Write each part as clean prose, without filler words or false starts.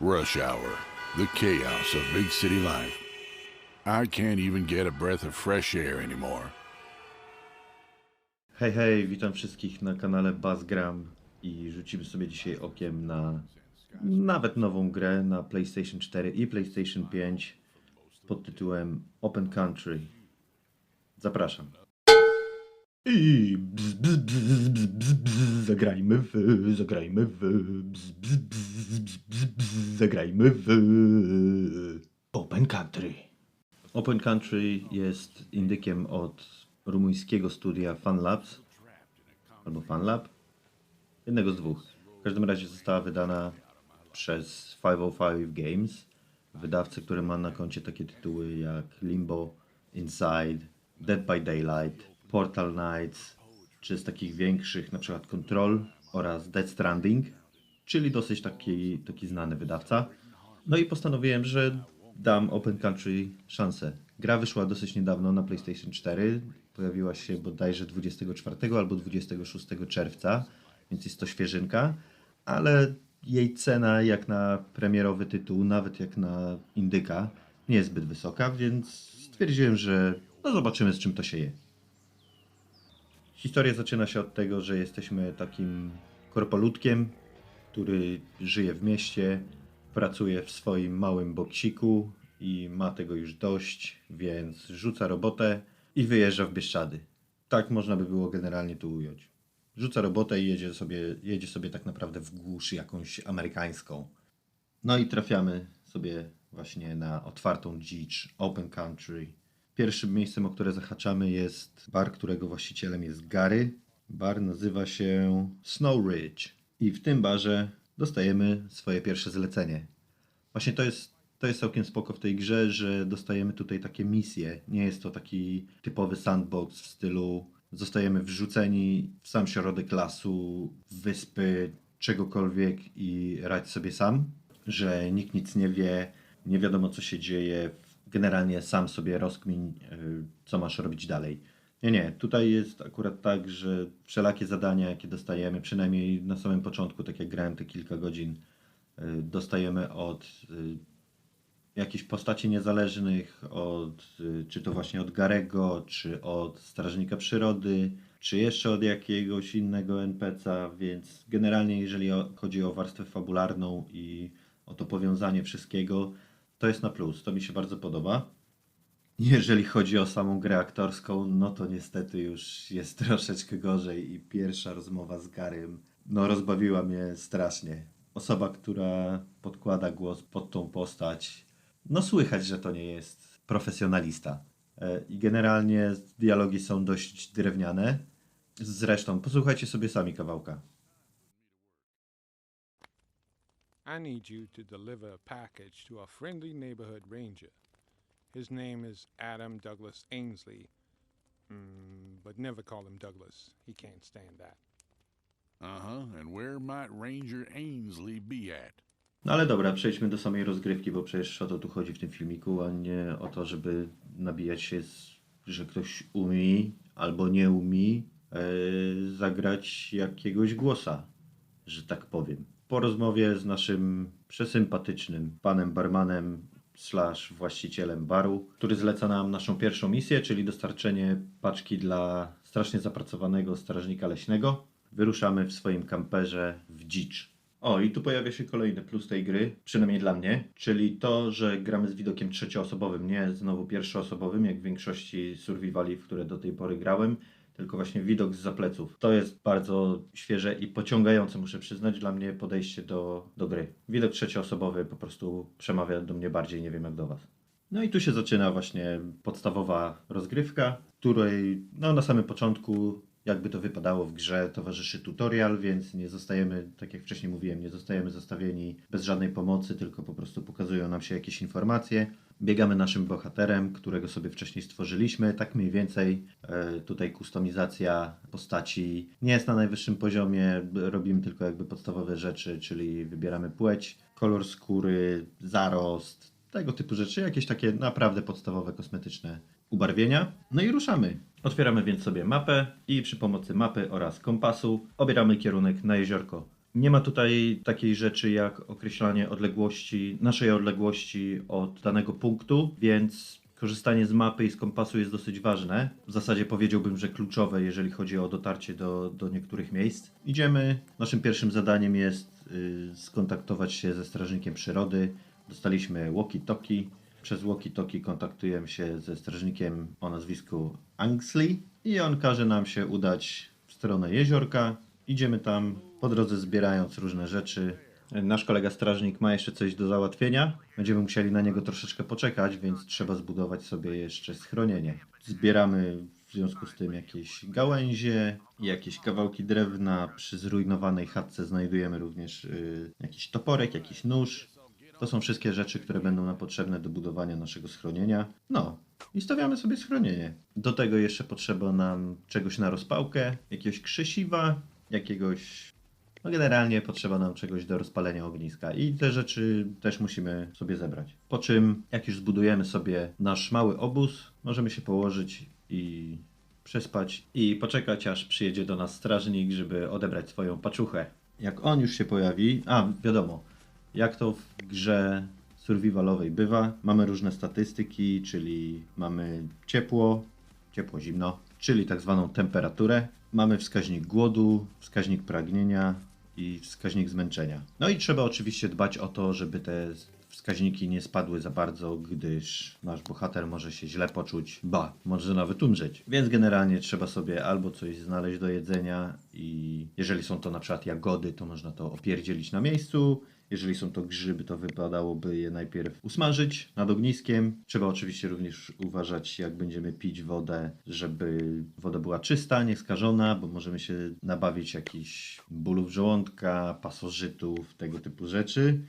Rush hour, the chaos of big city life. I can't even get a breath of fresh air anymore. Hej, hej, witam wszystkich na kanale Buzzgram i rzucimy sobie dzisiaj okiem na nawet nową grę na PlayStation 4 i PlayStation 5 pod tytułem Open Country. Zapraszam. I zagrajmy w Open Country. Open Country jest indykiem od rumuńskiego studia FunLabs albo FunLab, jednego z dwóch. W każdym razie została wydana przez 505 Games, wydawcy, który ma na koncie takie tytuły jak Limbo, Inside, Dead by Daylight, Portal Knights, czy z takich większych na przykład Control oraz Death Stranding, czyli dosyć taki znany wydawca. No i postanowiłem, że dam Open Country szansę. Gra wyszła dosyć niedawno na PlayStation 4. Pojawiła się bodajże 24 albo 26 czerwca, więc jest to świeżynka, ale jej cena jak na premierowy tytuł, nawet jak na indyka, nie jest zbyt wysoka, więc stwierdziłem, że zobaczymy, z czym to się je. Historia zaczyna się od tego, że jesteśmy takim korpoludkiem, który żyje w mieście, pracuje w swoim małym boksiku i ma tego już dość, więc rzuca robotę i wyjeżdża w Bieszczady. Tak można by było generalnie to ująć. Rzuca robotę i jedzie sobie tak naprawdę w głusz jakąś amerykańską. No i trafiamy sobie właśnie na otwartą dzicz, Open Country. Pierwszym miejscem, o które zahaczamy, jest bar, którego właścicielem jest Gary. Bar nazywa się Snow Ridge i w tym barze dostajemy swoje pierwsze zlecenie. Właśnie to jest całkiem spoko w tej grze, że dostajemy tutaj takie misje. Nie jest to taki typowy sandbox w stylu zostajemy wrzuceni w sam środek lasu, wyspy, czegokolwiek i radź sobie sam, że nikt nic nie wie, nie wiadomo co się dzieje, generalnie sam sobie rozkmin, co masz robić dalej. Nie, tutaj jest akurat tak, że wszelakie zadania, jakie dostajemy, przynajmniej na samym początku, tak jak grałem te kilka godzin, dostajemy od jakichś postaci niezależnych, czy to właśnie od Garego, czy od Strażnika Przyrody, czy jeszcze od jakiegoś innego NPC-a, więc generalnie jeżeli chodzi o warstwę fabularną i o to powiązanie wszystkiego, to jest na plus, to mi się bardzo podoba. Jeżeli chodzi o samą grę aktorską, no to niestety już jest troszeczkę gorzej i pierwsza rozmowa z Garym, no rozbawiła mnie strasznie. Osoba, która podkłada głos pod tą postać, no słychać, że to nie jest profesjonalista. I generalnie dialogi są dość drewniane. Zresztą, posłuchajcie sobie sami kawałka. I need you to deliver a package to a friendly neighborhood ranger. His name is Adam Douglas Ainsley, but never call him Douglas. He can't stand that. And where might Ranger Ainsley be at? No ale dobra, przejdźmy do samej rozgrywki, bo przecież o to tu chodzi w tym filmiku, a nie o to, żeby nabijać się, że ktoś umie albo nie umie zagrać jakiegoś głosa, że tak powiem. Po rozmowie z naszym przesympatycznym panem barmanem / właścicielem baru, który zleca nam naszą pierwszą misję, czyli dostarczenie paczki dla strasznie zapracowanego strażnika leśnego, wyruszamy w swoim kamperze w dzicz. O, i tu pojawia się kolejny plus tej gry, przynajmniej dla mnie, czyli to, że gramy z widokiem trzecioosobowym, nie znowu pierwszoosobowym, jak w większości survivali, w które do tej pory grałem, tylko właśnie widok zza pleców. To jest bardzo świeże i pociągające, muszę przyznać, dla mnie podejście do gry. Widok trzecioosobowy po prostu przemawia do mnie bardziej, nie wiem jak do Was. No i tu się zaczyna właśnie podstawowa rozgrywka, której na samym początku, jakby to wypadało w grze, towarzyszy tutorial, więc nie zostajemy, tak jak wcześniej mówiłem, nie zostajemy zostawieni bez żadnej pomocy, tylko po prostu pokazują nam się jakieś informacje. Biegamy naszym bohaterem, którego sobie wcześniej stworzyliśmy, tak mniej więcej. Tutaj kustomizacja postaci nie jest na najwyższym poziomie, robimy tylko jakby podstawowe rzeczy, czyli wybieramy płeć, kolor skóry, zarost, tego typu rzeczy, jakieś takie naprawdę podstawowe kosmetyczne ubarwienia. No i ruszamy. Otwieramy więc sobie mapę i przy pomocy mapy oraz kompasu obieramy kierunek na jeziorko. Nie ma tutaj takiej rzeczy jak określanie odległości, naszej odległości od danego punktu, więc korzystanie z mapy i z kompasu jest dosyć ważne. W zasadzie powiedziałbym, że kluczowe, jeżeli chodzi o dotarcie do niektórych miejsc. Idziemy. Naszym pierwszym zadaniem jest skontaktować się ze strażnikiem przyrody. Dostaliśmy walkie-talkie. Przez walkie-talkie kontaktujemy się ze strażnikiem o nazwisku Angsley i on każe nam się udać w stronę jeziorka. Idziemy tam, po drodze zbierając różne rzeczy. Nasz kolega strażnik ma jeszcze coś do załatwienia. Będziemy musieli na niego troszeczkę poczekać, więc trzeba zbudować sobie jeszcze schronienie. Zbieramy w związku z tym jakieś gałęzie, jakieś kawałki drewna. Przy zrujnowanej chatce znajdujemy również jakiś toporek, jakiś nóż. To są wszystkie rzeczy, które będą nam potrzebne do budowania naszego schronienia. No, i stawiamy sobie schronienie. Do tego jeszcze potrzeba nam czegoś na rozpałkę, jakiegoś krzesiwa, jakiegoś... No generalnie potrzeba nam czegoś do rozpalenia ogniska i te rzeczy też musimy sobie zebrać. Po czym, jak już zbudujemy sobie nasz mały obóz, możemy się położyć i przespać i poczekać, aż przyjedzie do nas strażnik, żeby odebrać swoją paczuchę. Jak on już się pojawi, wiadomo, jak to w grze survivalowej bywa, mamy różne statystyki, czyli mamy ciepło, zimno, czyli tak zwaną temperaturę. Mamy wskaźnik głodu, wskaźnik pragnienia i wskaźnik zmęczenia. No i trzeba oczywiście dbać o to, żeby te wskaźniki nie spadły za bardzo, gdyż nasz bohater może się źle poczuć, może nawet umrzeć. Więc generalnie trzeba sobie albo coś znaleźć do jedzenia i jeżeli są to na przykład jagody, to można to opierdzielić na miejscu. Jeżeli są to grzyby, to wypadałoby je najpierw usmażyć nad ogniskiem. Trzeba oczywiście również uważać, jak będziemy pić wodę, żeby woda była czysta, nieskażona, bo możemy się nabawić jakichś bólów żołądka, pasożytów, tego typu rzeczy.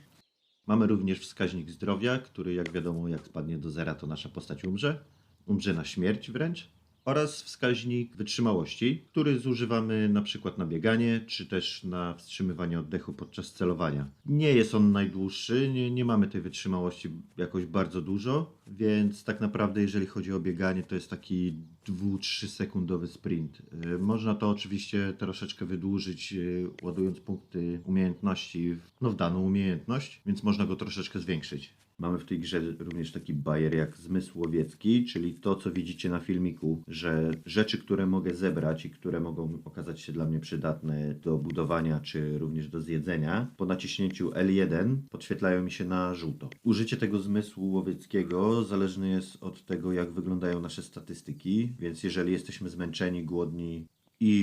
Mamy również wskaźnik zdrowia, który jak wiadomo, jak spadnie do zera, to nasza postać umrze. Umrze na śmierć wręcz. Oraz wskaźnik wytrzymałości, który zużywamy na przykład na bieganie, czy też na wstrzymywanie oddechu podczas celowania. Nie jest on najdłuższy, nie mamy tej wytrzymałości jakoś bardzo dużo, więc tak naprawdę jeżeli chodzi o bieganie, to jest taki 2-3 sekundowy sprint. Można to oczywiście troszeczkę wydłużyć, ładując punkty umiejętności w daną umiejętność, więc można go troszeczkę zwiększyć. Mamy w tej grze również taki bajer jak zmysł łowiecki, czyli to, co widzicie na filmiku, że rzeczy, które mogę zebrać i które mogą okazać się dla mnie przydatne do budowania, czy również do zjedzenia, po naciśnięciu L1 podświetlają mi się na żółto. Użycie tego zmysłu łowieckiego zależne jest od tego, jak wyglądają nasze statystyki, więc jeżeli jesteśmy zmęczeni, głodni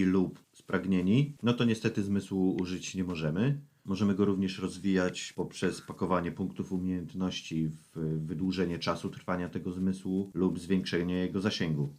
lub spragnieni, no to niestety zmysłu użyć nie możemy. Możemy go również rozwijać poprzez pakowanie punktów umiejętności w wydłużenie czasu trwania tego zmysłu lub zwiększenie jego zasięgu.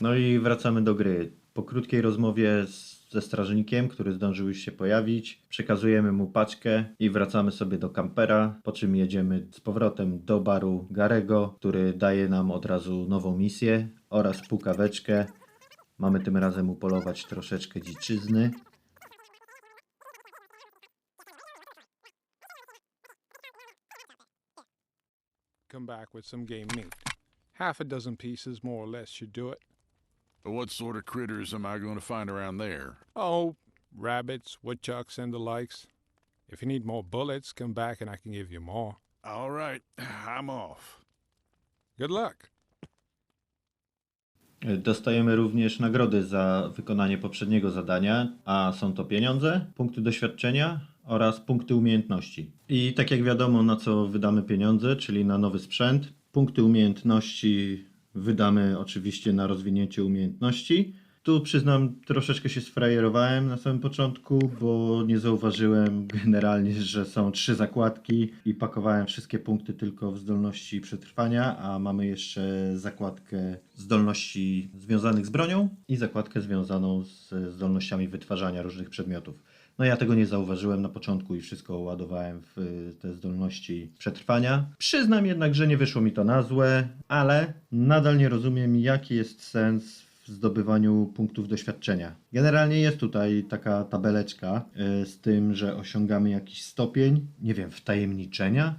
No i wracamy do gry. Po krótkiej rozmowie ze strażnikiem, który zdążył już się pojawić, przekazujemy mu paczkę i wracamy sobie do kampera, po czym jedziemy z powrotem do baru Garego, który daje nam od razu nową misję oraz pukaweczkę. Mamy tym razem upolować troszeczkę dziczyzny. Come back with some game meat. Half a dozen pieces, more or less, should do it. What sort of critters am I going to find around there? Oh, rabbits, woodchucks, and the likes. If you need more bullets, come back and I can give you more. All right, I'm off. Good luck. Dostajemy również nagrody za wykonanie poprzedniego zadania, a są to pieniądze, punkty doświadczenia oraz punkty umiejętności. I tak jak wiadomo, na co wydamy pieniądze, czyli na nowy sprzęt. Punkty umiejętności wydamy oczywiście na rozwinięcie umiejętności. Tu przyznam, troszeczkę się sfrajerowałem na samym początku, bo nie zauważyłem generalnie, że są 3 zakładki i pakowałem wszystkie punkty tylko w zdolności przetrwania, a mamy jeszcze zakładkę zdolności związanych z bronią i zakładkę związaną z zdolnościami wytwarzania różnych przedmiotów. No ja tego nie zauważyłem na początku i wszystko ładowałem w te zdolności przetrwania. Przyznam jednak, że nie wyszło mi to na złe, ale nadal nie rozumiem, jaki jest sens w zdobywaniu punktów doświadczenia. Generalnie jest tutaj taka tabeleczka z tym, że osiągamy jakiś stopień, nie wiem, wtajemniczenia?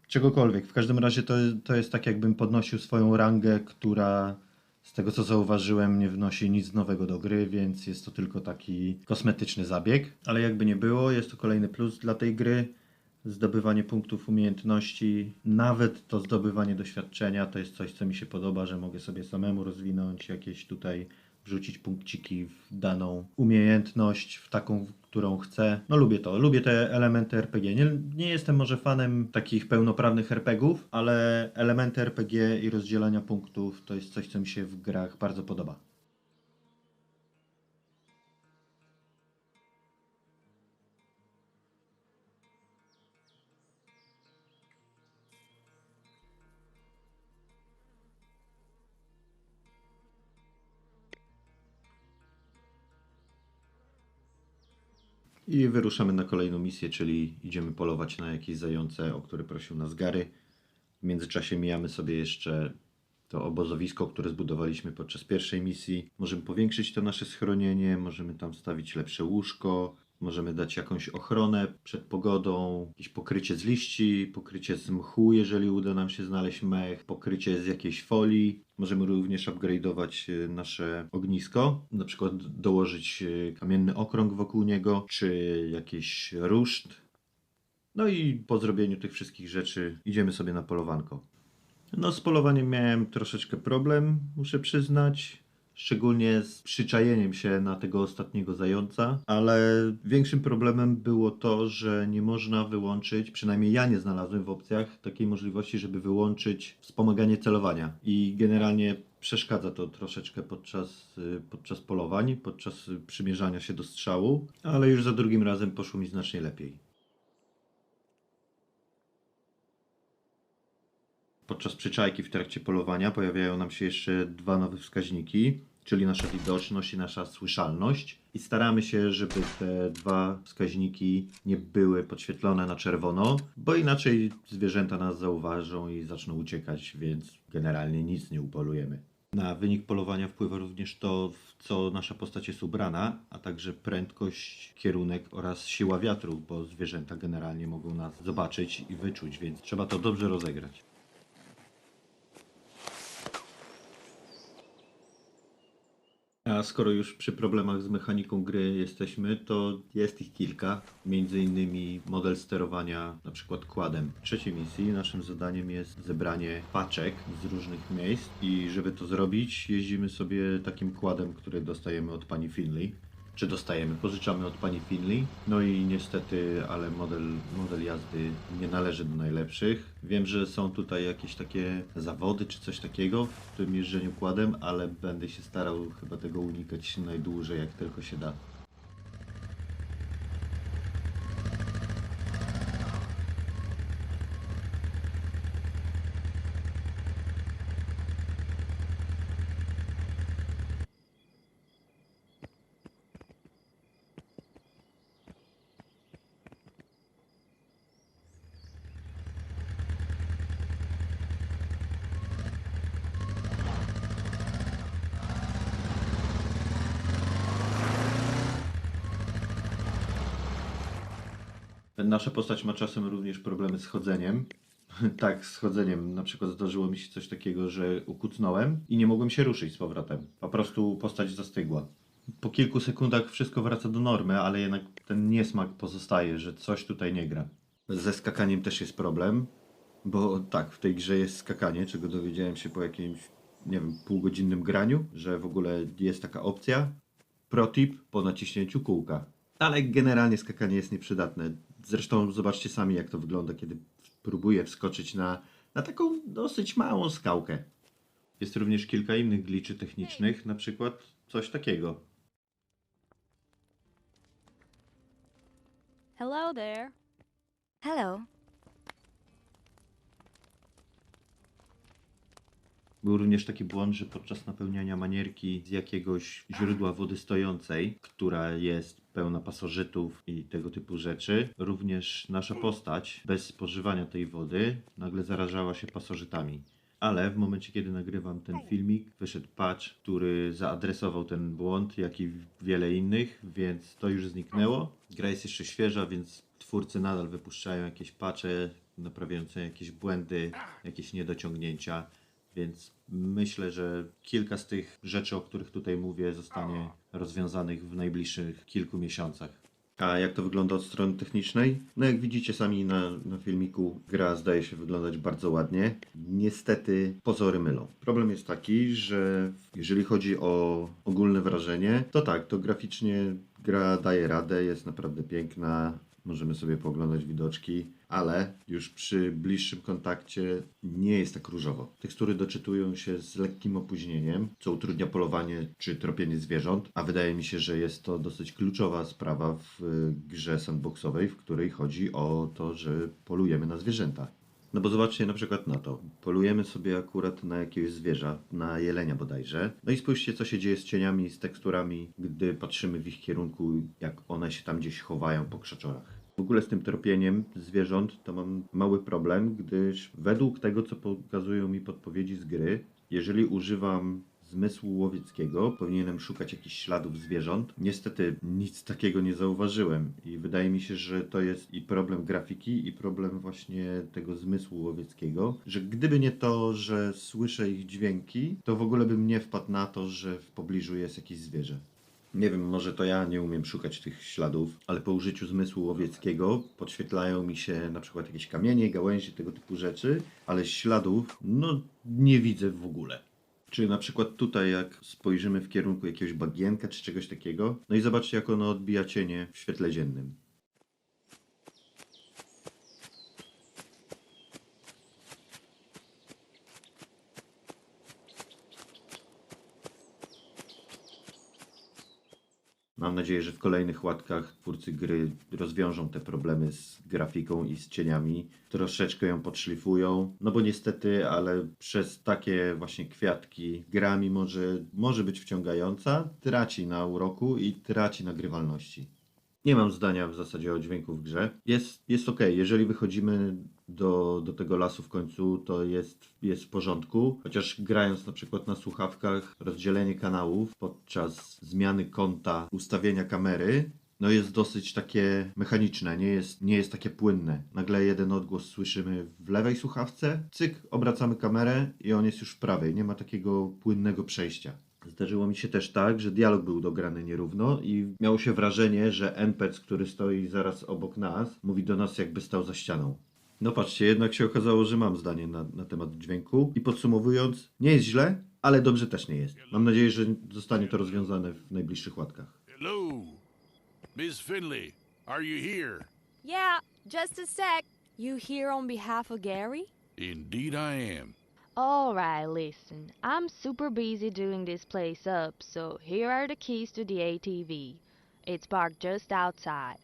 Czegokolwiek. W każdym razie to jest tak, jakbym podnosił swoją rangę, która z tego co zauważyłem nie wnosi nic nowego do gry, więc jest to tylko taki kosmetyczny zabieg. Ale jakby nie było, jest to kolejny plus dla tej gry. Zdobywanie punktów umiejętności, nawet to zdobywanie doświadczenia, to jest coś, co mi się podoba, że mogę sobie samemu rozwinąć jakieś tutaj, wrzucić punkciki w daną umiejętność, w taką, którą chcę. No lubię to, lubię te elementy RPG. Nie jestem może fanem takich pełnoprawnych RPGów, ale elementy RPG i rozdzielania punktów to jest coś, co mi się w grach bardzo podoba. I wyruszamy na kolejną misję, czyli idziemy polować na jakieś zające, o które prosił nas Gary. W międzyczasie mijamy sobie jeszcze to obozowisko, które zbudowaliśmy podczas pierwszej misji. Możemy powiększyć to nasze schronienie, możemy tam stawić lepsze łóżko, możemy dać jakąś ochronę przed pogodą, jakieś pokrycie z liści, pokrycie z mchu, jeżeli uda nam się znaleźć mech, pokrycie z jakiejś folii. Możemy również upgrade'ować nasze ognisko, na przykład dołożyć kamienny okrąg wokół niego, czy jakiś ruszt. No i po zrobieniu tych wszystkich rzeczy idziemy sobie na polowanko. No z polowaniem miałem troszeczkę problem, muszę przyznać. Szczególnie z przyczajeniem się na tego ostatniego zająca, ale większym problemem było to, że nie można wyłączyć, przynajmniej ja nie znalazłem w opcjach takiej możliwości, żeby wyłączyć wspomaganie celowania i generalnie przeszkadza to troszeczkę podczas polowań, podczas przymierzania się do strzału, ale już za drugim razem poszło mi znacznie lepiej. Podczas przyczajki w trakcie polowania pojawiają nam się jeszcze 2 nowe wskaźniki, czyli nasza widoczność i nasza słyszalność. I staramy się, żeby te 2 wskaźniki nie były podświetlone na czerwono, bo inaczej zwierzęta nas zauważą i zaczną uciekać, więc generalnie nic nie upolujemy. Na wynik polowania wpływa również to, w co nasza postać jest ubrana, a także prędkość, kierunek oraz siła wiatru, bo zwierzęta generalnie mogą nas zobaczyć i wyczuć, więc trzeba to dobrze rozegrać. A skoro już przy problemach z mechaniką gry jesteśmy, to jest ich kilka. Między innymi model sterowania na przykład quadem. W trzeciej misji naszym zadaniem jest zebranie paczek z różnych miejsc i żeby to zrobić, jeździmy sobie takim quadem, który dostajemy od pani Finley. Pożyczamy od pani Finley. No i niestety, ale model jazdy nie należy do najlepszych. Wiem, że są tutaj jakieś takie zawody czy coś takiego w tym jeżdżeniu quadem, ale będę się starał chyba tego unikać najdłużej jak tylko się da. Nasza postać ma czasem również problemy z chodzeniem. Tak, z chodzeniem. Na przykład zdarzyło mi się coś takiego, że ukucnąłem i nie mogłem się ruszyć z powrotem. Po prostu postać zastygła. Po kilku sekundach wszystko wraca do normy, ale jednak ten niesmak pozostaje, że coś tutaj nie gra. Ze skakaniem też jest problem, bo tak, w tej grze jest skakanie, czego dowiedziałem się po jakimś, nie wiem, półgodzinnym graniu, że w ogóle jest taka opcja. Protip po naciśnięciu kółka. Ale generalnie skakanie jest nieprzydatne. Zresztą zobaczcie sami, jak to wygląda, kiedy próbuję wskoczyć na taką dosyć małą skałkę. Jest również kilka innych glitchy technicznych, na przykład coś takiego. Hello there. Hello. Był również taki błąd, że podczas napełniania manierki z jakiegoś źródła wody stojącej, która jest pełna pasożytów i tego typu rzeczy, również nasza postać bez spożywania tej wody nagle zarażała się pasożytami. Ale w momencie, kiedy nagrywam ten filmik, wyszedł patch, który zaadresował ten błąd, jak i wiele innych, więc to już zniknęło. Gra jest jeszcze świeża, więc twórcy nadal wypuszczają jakieś patche naprawiające jakieś błędy, jakieś niedociągnięcia. Więc myślę, że kilka z tych rzeczy, o których tutaj mówię, zostanie rozwiązanych w najbliższych kilku miesiącach. A jak to wygląda od strony technicznej? No jak widzicie sami na filmiku, gra zdaje się wyglądać bardzo ładnie. Niestety pozory mylą. Problem jest taki, że jeżeli chodzi o ogólne wrażenie, to tak, to graficznie gra daje radę, jest naprawdę piękna. Możemy sobie pooglądać widoczki, ale już przy bliższym kontakcie nie jest tak różowo. Tekstury doczytują się z lekkim opóźnieniem, co utrudnia polowanie czy tropienie zwierząt, a wydaje mi się, że jest to dosyć kluczowa sprawa w grze sandboxowej, w której chodzi o to, że polujemy na zwierzęta. No bo zobaczcie na przykład na to. Polujemy sobie akurat na jakiegoś zwierza, na jelenia bodajże. No i spójrzcie, co się dzieje z cieniami, z teksturami, gdy patrzymy w ich kierunku, jak one się tam gdzieś chowają po krzaczorach. W ogóle z tym tropieniem zwierząt to mam mały problem, gdyż według tego, co pokazują mi podpowiedzi z gry, jeżeli używam zmysłu łowieckiego, powinienem szukać jakichś śladów zwierząt. Niestety nic takiego nie zauważyłem i wydaje mi się, że to jest i problem grafiki, i problem właśnie tego zmysłu łowieckiego, że gdyby nie to, że słyszę ich dźwięki, to w ogóle bym nie wpadł na to, że w pobliżu jest jakieś zwierzę. Nie wiem, może to ja nie umiem szukać tych śladów, ale po użyciu zmysłu łowieckiego podświetlają mi się na przykład jakieś kamienie, gałęzie, tego typu rzeczy, ale śladów, no nie widzę w ogóle. Czy na przykład tutaj, jak spojrzymy w kierunku jakiegoś bagienka czy czegoś takiego, no i zobaczcie, jak ono odbija cienie w świetle dziennym. Mam nadzieję, że w kolejnych łatkach twórcy gry rozwiążą te problemy z grafiką i z cieniami. Troszeczkę ją podszlifują, no bo niestety, ale przez takie właśnie kwiatki gra, mimo że może być wciągająca, traci na uroku i traci na grywalności. Nie mam zdania w zasadzie o dźwięku w grze. Jest ok, jeżeli wychodzimy do tego lasu w końcu, to jest w porządku. Chociaż grając na przykład na słuchawkach, rozdzielenie kanałów podczas zmiany kąta, ustawienia kamery, no jest dosyć takie mechaniczne, nie jest takie płynne. Nagle jeden odgłos słyszymy w lewej słuchawce, cyk, obracamy kamerę i on jest już w prawej. Nie ma takiego płynnego przejścia. Zdarzyło mi się też tak, że dialog był dograny nierówno i miało się wrażenie, że NPC, który stoi zaraz obok nas, mówi do nas, jakby stał za ścianą. No patrzcie, jednak się okazało, że mam zdanie na temat dźwięku i podsumowując, nie jest źle, ale dobrze też nie jest. Mam nadzieję, że zostanie to rozwiązane w najbliższych łatkach. Hello, Miss Finley. Are you here? Yeah, just a sec. You here on behalf of Gary? Indeed, I am. Alright, listen. I'm super busy doing this place up, so here are the keys to the ATV. It's parked just outside.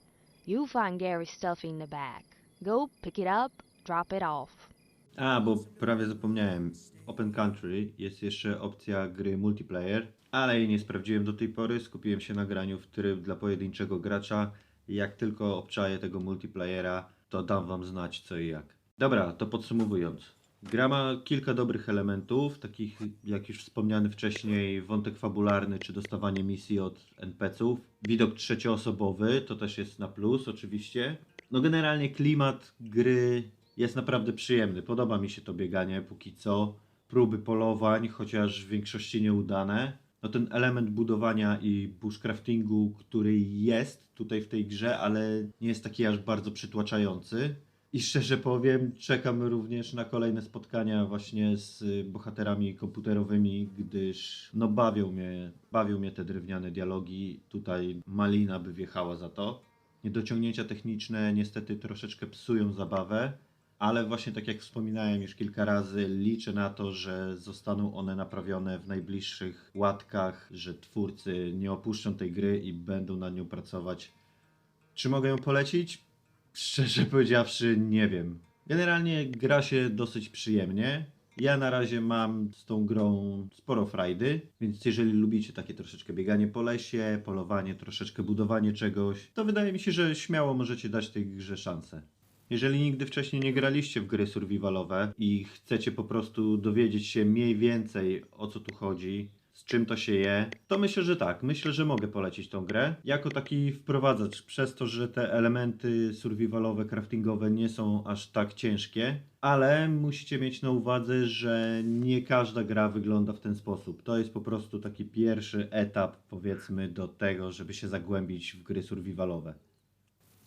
You'll find Gary's stuff in the back. Go pick it up, drop it off. A, bo prawie zapomniałem. Open Country jest jeszcze opcja gry multiplayer, ale jej nie sprawdziłem do tej pory. Skupiłem się na graniu w tryb dla pojedynczego gracza. Jak tylko obczaję tego multiplayera, to dam wam znać co i jak. Dobra, to podsumowując. Gra ma kilka dobrych elementów, takich jak już wspomniany wcześniej wątek fabularny czy dostawanie misji od NPC-ów. Widok trzecioosobowy to też jest na plus oczywiście. No generalnie klimat gry jest naprawdę przyjemny. Podoba mi się to bieganie póki co. Próby polowań, chociaż w większości nieudane. No ten element budowania i bushcraftingu, który jest tutaj w tej grze, ale nie jest taki aż bardzo przytłaczający. I szczerze powiem, czekam również na kolejne spotkania właśnie z bohaterami komputerowymi, gdyż no bawią mnie te drewniane dialogi. Tutaj Malina by wjechała za to. Niedociągnięcia techniczne niestety troszeczkę psują zabawę, ale właśnie tak jak wspominałem już kilka razy, liczę na to, że zostaną one naprawione w najbliższych łatkach, że twórcy nie opuszczą tej gry i będą nad nią pracować. Czy mogę ją polecić? Szczerze powiedziawszy, nie wiem. Generalnie gra się dosyć przyjemnie. Ja na razie mam z tą grą sporo frajdy, więc jeżeli lubicie takie troszeczkę bieganie po lesie, polowanie, troszeczkę budowanie czegoś, to wydaje mi się, że śmiało możecie dać tej grze szansę. Jeżeli nigdy wcześniej nie graliście w gry survivalowe i chcecie po prostu dowiedzieć się mniej więcej o co tu chodzi, z czym to się je, to myślę, że tak. Myślę, że mogę polecić tą grę. Jako taki wprowadzacz, przez to, że te elementy survivalowe, craftingowe nie są aż tak ciężkie, ale musicie mieć na uwadze, że nie każda gra wygląda w ten sposób. To jest po prostu taki pierwszy etap, powiedzmy, do tego, żeby się zagłębić w gry survivalowe.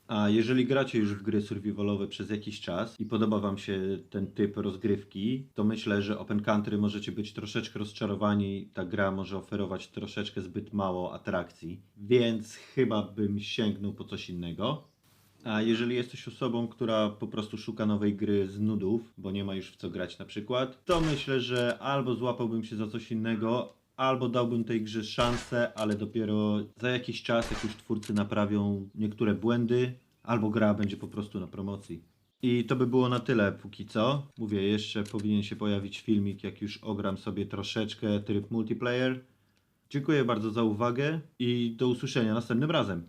A jeżeli gracie już w gry survivalowe przez jakiś czas i podoba Wam się ten typ rozgrywki, to myślę, że Open Country możecie być troszeczkę rozczarowani. Ta gra może oferować troszeczkę zbyt mało atrakcji, więc chyba bym sięgnął po coś innego. A jeżeli jesteś osobą, która po prostu szuka nowej gry z nudów, bo nie ma już w co grać na przykład, to myślę, że albo złapałbym się za coś innego, albo dałbym tej grze szansę, ale dopiero za jakiś czas, jak już twórcy naprawią niektóre błędy, albo gra będzie po prostu na promocji. I to by było na tyle póki co. Mówię, jeszcze powinien się pojawić filmik, jak już ogram sobie troszeczkę tryb multiplayer. Dziękuję bardzo za uwagę i do usłyszenia następnym razem.